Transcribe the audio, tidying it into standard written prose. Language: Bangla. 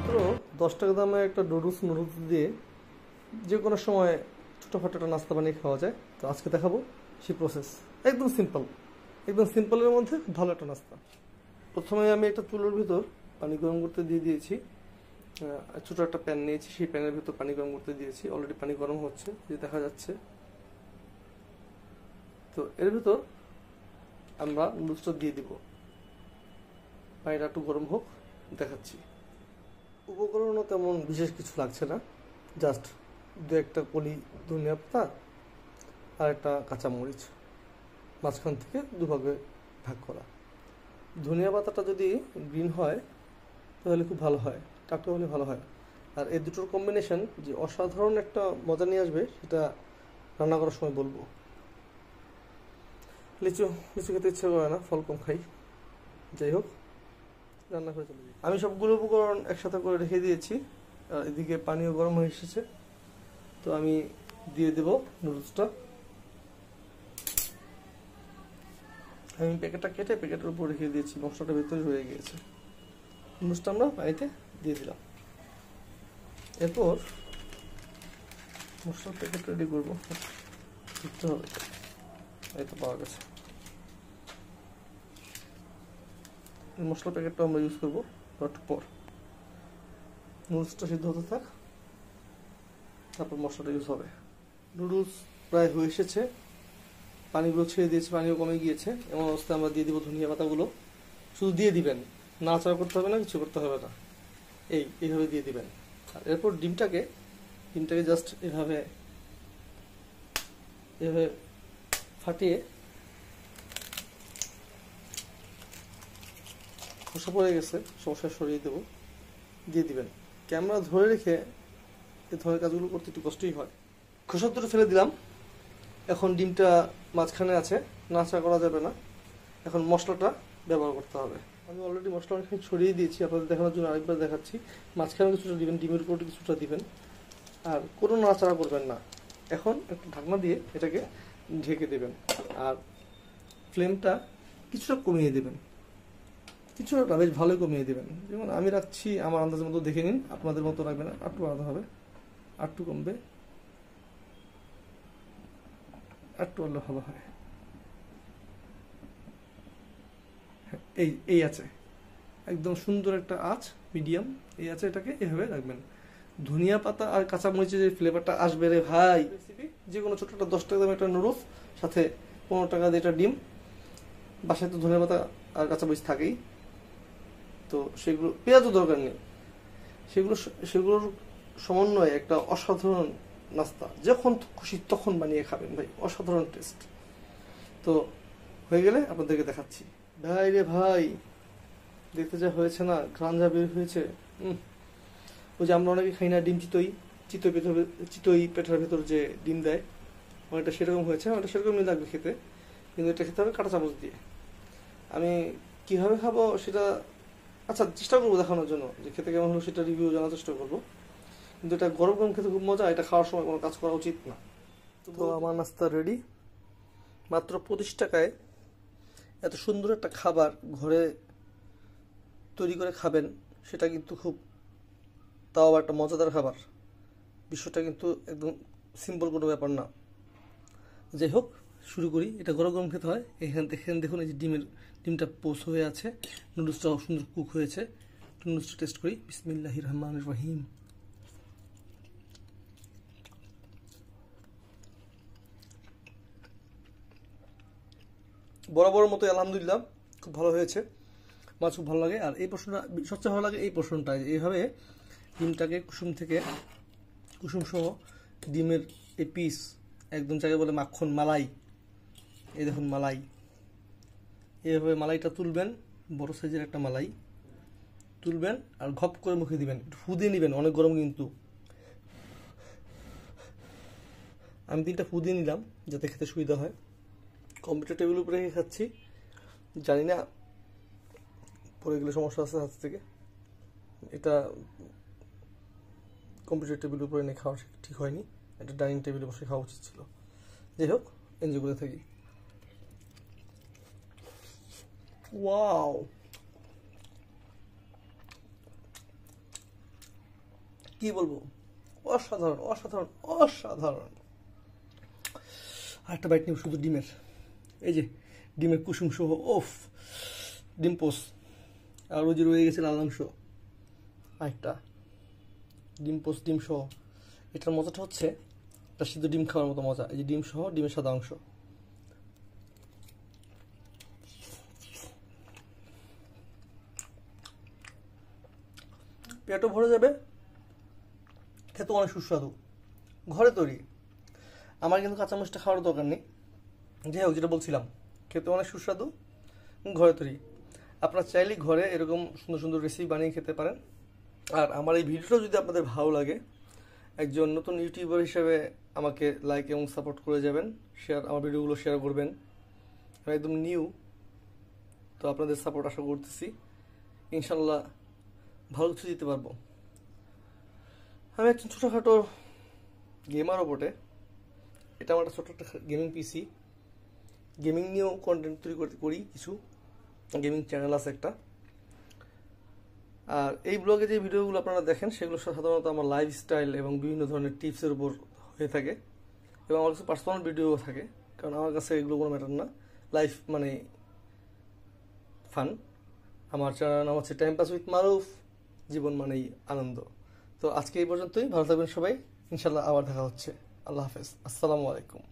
মাত্র 10 টাকা দামে একটা নুডলস দিয়ে যে কোনো সময় ছোটোখাটো একটা নাস্তা বানিয়ে খাওয়া যায়। তো আজকে দেখাবো সেই প্রসেস। একদম সিম্পল, একদম সিম্পলের মধ্যে খুব ভালো একটা নাস্তা। প্রথমে আমি একটা চুলোর ভিতর পানি গরম করতে দিয়ে দিয়েছি। ছোটো একটা প্যান নিয়েছি, সেই প্যানের ভিতর পানি গরম করতে দিয়েছি। অলরেডি পানি গরম হচ্ছে, যে দেখা যাচ্ছে। তো এর ভিতর আমরা নুডলসটা দিয়ে দিব। পানিটা একটু গরম হোক, দেখাচ্ছি। উপকরণও তেমন বিশেষ কিছু লাগছে না, জাস্ট দু একটা কলি ধনিয়া পাতা আর একটা কাঁচামরিচ, মাঝখান থেকে দুভাগে ভাগ করা। ধনিয়া পাতাটা যদি গ্রিন হয় তাহলে খুব ভালো হয়, টাটকা হলে ভালো হয়। আর এই দুটোর কম্বিনেশন যে অসাধারণ একটা মজা নিয়ে আসবে সেটা রান্না করার সময় বলবো। লিচু লিচু খেতে ইচ্ছে করে না, ফল কম খাই। যাই হোক, রান্না করে চলে যাই। আমি সবগুলো উপকরণ একসাথে করে রেখে দিয়েছি, আর এদিকে পানিও গরম হয়ে এসেছে। তো আমি দিয়ে দেব নুডলসটা। আমি প্যাকেটটা কেটে প্যাকেটের উপর রেখে দিয়েছি, মশলাটা ভেতরে হয়ে গিয়েছে। নুডলসটা আমরা পানিতে দিয়ে দিলাম। এরপর মশলার প্যাকেট রেডি করবো, দিতে হবে। এই তো পাওয়া গেছে। মশলা প্যাকেটটা আমরা ইউজ করবো একটু পর। নুডলসটা সিদ্ধ হতে থাক, তারপর মশলাটা ইউজ হবে। নুডলস প্রায় হয়ে এসেছে, পানিগুলো ছেড়ে দিয়েছে, পানিও কমে গিয়েছে। এমন অবস্থায় আমরা দিয়ে দিব ধনিয়া পাতাগুলো। শুধু দিয়ে দিবেন, নাড়াচাড়া করতে হবে না, কিছু করতে হবে না। এইভাবে দিয়ে দিবেন। আর এরপর ডিমটাকে জাস্ট এভাবে ফাটিয়ে, খোসা পড়ে গেছে, সমস্যা সরিয়ে দেবো, দিয়ে দিবেন। ক্যামেরা ধরে রেখে এ ধরনের কাজগুলো করতে একটু কষ্টই হয়। খোসা দুটো ফেলে দিলাম। এখন ডিমটা মাঝখানে আছে, নাড়াচাড়া করা যাবে না। এখন মশলাটা ব্যবহার করতে হবে। আমি অলরেডি মশলা অনেকখানি ছড়িয়ে দিয়েছি, আপনাদের দেখানোর জন্য আরেকবার দেখাচ্ছি। মাঝখানে কিছুটা দিবেন, ডিমের উপর কিছুটা দিবেন, আর কোনো নাড়াচাড়া করবেন না। এখন একটু ঢাকনা দিয়ে এটাকে ঢেকে দেবেন, আর ফ্লেমটা কিছুটা কমিয়ে দেবেন। কিছুটা বেশ ভালোই কমিয়ে দেবেন। যেমন আমি রাখছি আমার আন্দাজের মতো, দেখে নিন। আপনাদের মতো রাখবেন না, আটটু আলাদা হবে, আটটু কমবে, আটটু আলাদা ভালো হয়। এই আছে, একদম সুন্দর একটা আঁচ, মিডিয়াম এই আছে। এটাকে এভাবে রাখবেন। ধনিয়া পাতা আর কাঁচামরিচের যে ফ্লেভারটা আসবে রে ভাই! রেসিপি যে কোনো ছোট একটা 10 টাকা দামের একটা নুডলস, সাথে 15 টাকা দিয়ে একটা ডিম। বাসায় তো ধনিয়া পাতা আর কাঁচামরিচ থাকেই, তো সেগুলো, পেঁয়াজও দরকার নেই। সেগুলোর সমন্বয়ে একটা অসাধারণ নাস্তা। যখন খুশি তখন বানিয়ে খাবেন ভাই, অসাধারণ টেস্ট। তো হয়ে গেলে আপনাদেরকে দেখাচ্ছি। ভাই রে ভাই, দেখতে যা হয়েছে না, ঘ্রাণ যা বের হয়েছে। ওই যে আমরা অনেকে খাই না ডিম চিতই পেটার ভেতর যে ডিম দেয়, অনেকটা সেরকম হয়েছে। অনেকটা সেরকমই লাগবে খেতে, কিন্তু এটা খেতে হবে কাঁটা চামচ দিয়ে। আমি কিভাবে খাবো সেটা আচ্ছা চেষ্টা করবো দেখানোর জন্য, যে খেতে কেমন হলো সেটা রিভিউ জানার চেষ্টা করবো। কিন্তু এটা গরম গরম খেতে খুব মজা, এটা খাওয়ার সময় কোনো কাজ করা উচিত না। তো আমার নাস্তা রেডি। মাত্র 25 টাকায় এত সুন্দর একটা খাবার ঘরে তৈরি করে খাবেন, সেটা কিন্তু খুব, তাও আবার একটা মজাদার খাবার। বিষয়টা কিন্তু একদম সিম্পল কোনো ব্যাপার না। যাই হোক, শুরু করি। এটা গরম গরম খেতে হয়। এখানে দেখুন, এই যে ডিমটা পোস হয়ে আছে, নুডলসটাও সুন্দর কুক হয়েছে। নুডলসটা টেস্ট করি। বিসমিল্লাহির রহমানির রহিম। বরাবরের মতো আলহামদুলিল্লাহ, খুব ভালো হয়েছে। মাছ খুব ভালো লাগে। আর এই পোর্শনটা সবচেয়ে ভালো লাগে, এই পোর্শনটা এইভাবে ডিমটাকে কুসুম সহ ডিমের এই পিস, একদম যাকে বলে মাখন, মালাই। এই দেখুন মালাই, এইভাবে মালাইটা তুলবেন, বড় সাইজের একটা মালাই তুলবেন, আর ঘপ করে মুখে দিবেন, একটু ফু দিয়ে নেবেন, অনেক গরম কিন্তু। আমি 3টা ফু দিয়ে নিলাম যাতে খেতে সুবিধা হয়। কম্পিউটার টেবিল উপরে রেখে খাচ্ছি, জানি না পড়ে গেলে সমস্যা আছে হাত থেকে। এটা কম্পিউটার টেবিল উপরে নিয়ে খাওয়া ঠিক হয়নি, এটা ডাইনিং টেবিলে বসে খাওয়া উচিত ছিল। যাই হোক, এনজয় করে থাকি। ওয়াও, কি বলবো, অসাধারণ অসাধারণ অসাধারণ। আরেকটা বাইট নিব শুধু ডিমের, এই যে ডিমের কুসুম সহ, ওফ, ডিম পোস, আর ওই যে রয়ে গেছে লাল অংশ, আরেকটা ডিম পোস ডিম সহ। এটার মজাটা হচ্ছে এটা সিদ্ধ ডিম খাওয়ার মতো মজা, এই যে ডিম সহ ডিমের সাদা অংশ। পেটও ভরে যাবে, খেতে অনেক সুস্বাদু, ঘরে তৈরি। আমার কিন্তু কাঁচামরিচটা খাওয়ার দরকার নেই। যাই হোক, যেটা বলছিলাম, খেতে অনেক সুস্বাদু, ঘরে তৈরি। আপনারা চাইলেই ঘরে এরকম সুন্দর সুন্দর রেসিপি বানিয়ে খেতে পারেন। আর আমার এই ভিডিওটা যদি আপনাদের ভালো লাগে, একজন নতুন ইউটিউবার হিসেবে আমাকে লাইক এবং সাপোর্ট করে যাবেন, আমার ভিডিওগুলো শেয়ার করবেন। আমি একদম নিউ, তো আপনাদের সাপোর্ট আশা করতেছি, ইনশাল্লাহ ভালো কিছু দিতে পারবো। আমি একজন ছোটোখাটো গেমারও বটে। এটা আমার একটা ছোটো একটা গেমিং পিসি, গেমিং নিয়েও কন্টেন্ট তৈরি করি, কিছু গেমিং চ্যানেল আছে একটা। আর এই ব্লগে যে ভিডিওগুলো আপনারা দেখেন সেগুলো সাধারণত আমার লাইফস্টাইল এবং বিভিন্ন ধরনের টিপসের উপর হয়ে থাকে, এবং আমার কাছে পার্সোনাল ভিডিও থাকে, কারণ আমার কাছে এগুলো কোনো ম্যাটার না। লাইফ মানে ফান। আমার চ্যানেল নাম হচ্ছে টাইম পাস উইথ মারুফ, জীবন মানেই আনন্দ। তো আজকে এই পর্যন্তই, ভালো থাকবেন সবাই, ইনশাল্লাহ আবার দেখা হচ্ছে। আল্লাহ হাফেজ, আসসালামু আলাইকুম।